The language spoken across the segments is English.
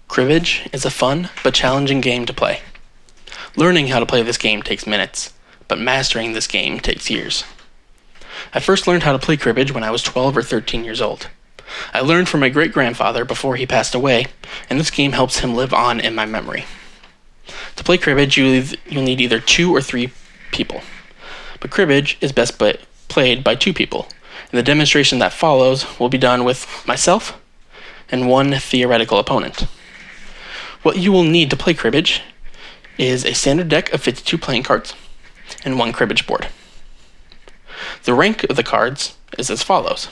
Cribbage is a fun but challenging game to play. Learning how to play this game takes minutes, but mastering this game takes years. I first learned how to play cribbage when I was 12 or 13 years old. I learned from my great-grandfather before he passed away, and this game helps him live on in my memory. To play cribbage, you'll need either 2 or 3 people. But cribbage is best played by 2 people, and the demonstration that follows will be done with myself and one theoretical opponent. What you will need to play cribbage is a standard deck of 52 playing cards and 1 cribbage board. The rank of the cards is as follows.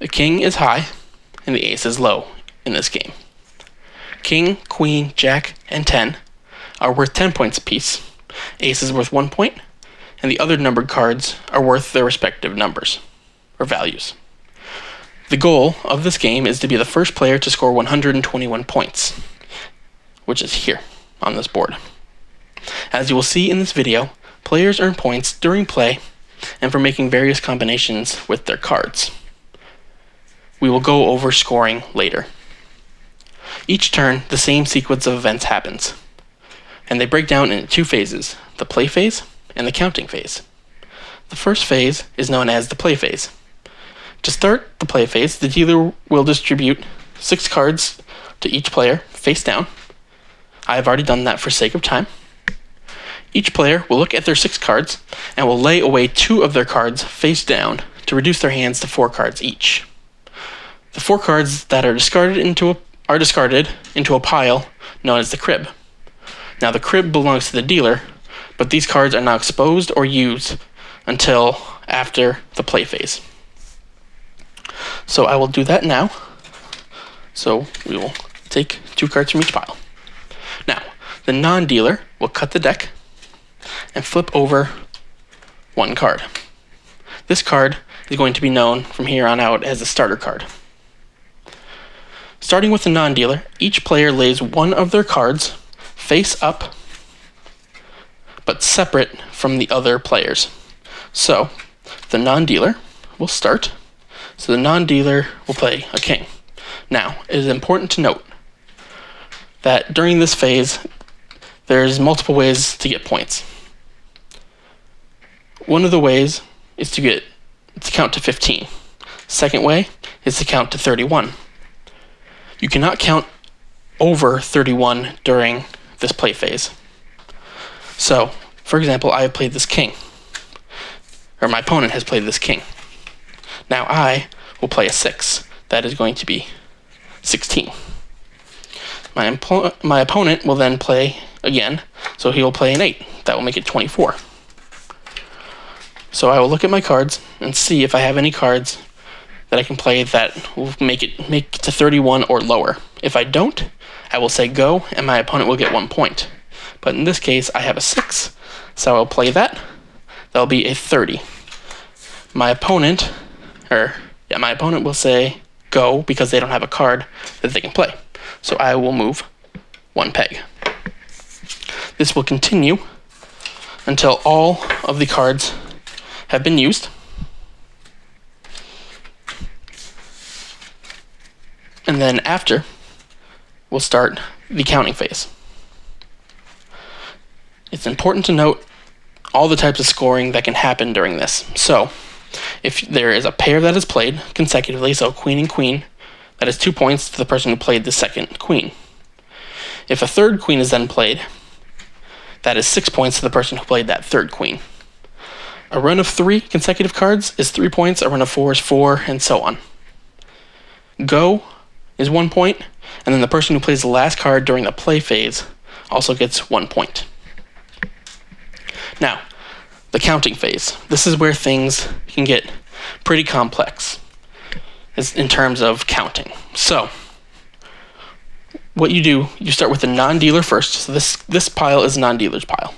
The king is high and the ace is low in this game. King, queen, jack, and 10 are worth 10 points apiece. Ace is worth 1 point, and the other numbered cards are worth their respective numbers, or values. The goal of this game is to be the first player to score 121 points, which is here on this board. As you will see in this video, players earn points during play and for making various combinations with their cards. We will go over scoring later. Each turn, the same sequence of events happens, and they break down into 2 phases, the play phase and the counting phase. The first phase is known as the play phase. To start the play phase, the dealer will distribute 6 cards to each player, face down. I have already done that for sake of time. Each player will look at their 6 cards and will lay away 2 of their cards face down to reduce their hands to 4 cards each. The 4 cards that are discarded into a pile known as the crib. Now the crib belongs to the dealer, but these cards are not exposed or used until after the play phase. So I will do that now. So we will take 2 cards from each pile. Now, the non-dealer will cut the deck and flip over 1 card. This card is going to be known from here on out as a starter card. Starting with the non-dealer, each player lays 1 of their cards face up, but separate from the other players. So, the non-dealer will start. So the non-dealer will play a king. Now, it is important to note that during this phase, there's multiple ways to get points. One of the ways is to count to 15. Second way is to count to 31. You cannot count over 31 during this play phase. So, for example, I have played this king, or my opponent has played this king. Now I will play a 6. That is going to be 16. My opponent will then play again, so he will play an 8. That will make it 24. So I will look at my cards and see if I have any cards that I can play that will make it to 31 or lower. If I don't, I will say go, and my opponent will get 1 point. But in this case, I have a 6, so I'll play that. That'll be a 30. My opponent will say go because they don't have a card that they can play. So I will move 1 peg. This will continue until all of the cards have been used. And then after, we'll start the counting phase. It's important to note all the types of scoring that can happen during this. So, if there is a pair that is played consecutively, so queen and queen, that is 2 points to the person who played the second queen. If a third queen is then played, that is 6 points to the person who played that third queen. A run of 3 consecutive cards is 3 points, a run of 4 is 4, and so on. Go is 1 point, and then the person who plays the last card during the play phase also gets 1 point. Now, the counting phase. This is where things can get pretty complex in terms of counting. So, what you do, you start with the non-dealer first. So this pile is non-dealer's pile.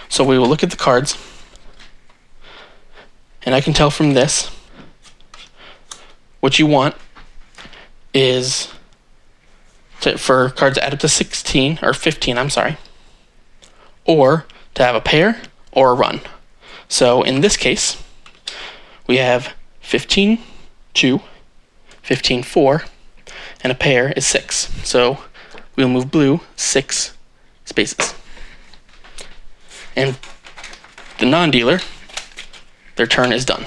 So we will look at the cards, and I can tell from this what you want is for cards to add up to 16 or 15, or to have a pair or a run. So in this case, we have 15-2, 15-4, and a pair is 6. So we'll move blue 6 spaces. And the non-dealer, their turn is done.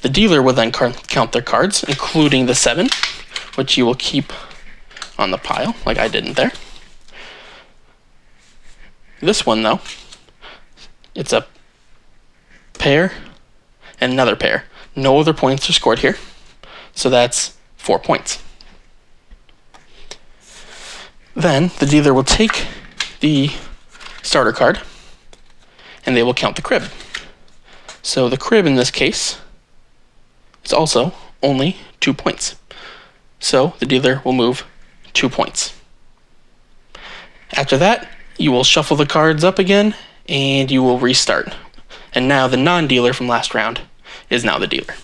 The dealer will then count their cards, including the 7, which you will keep on the pile, like I didn't there. This one, though, it's a pair and another pair. No other points are scored here, so that's 4 points. Then the dealer will take the starter card, and they will count the crib. So the crib in this case is also only 2 points. So the dealer will move 2 points. After that, you will shuffle the cards up again, and you will restart. And now the non-dealer from last round is now the dealer.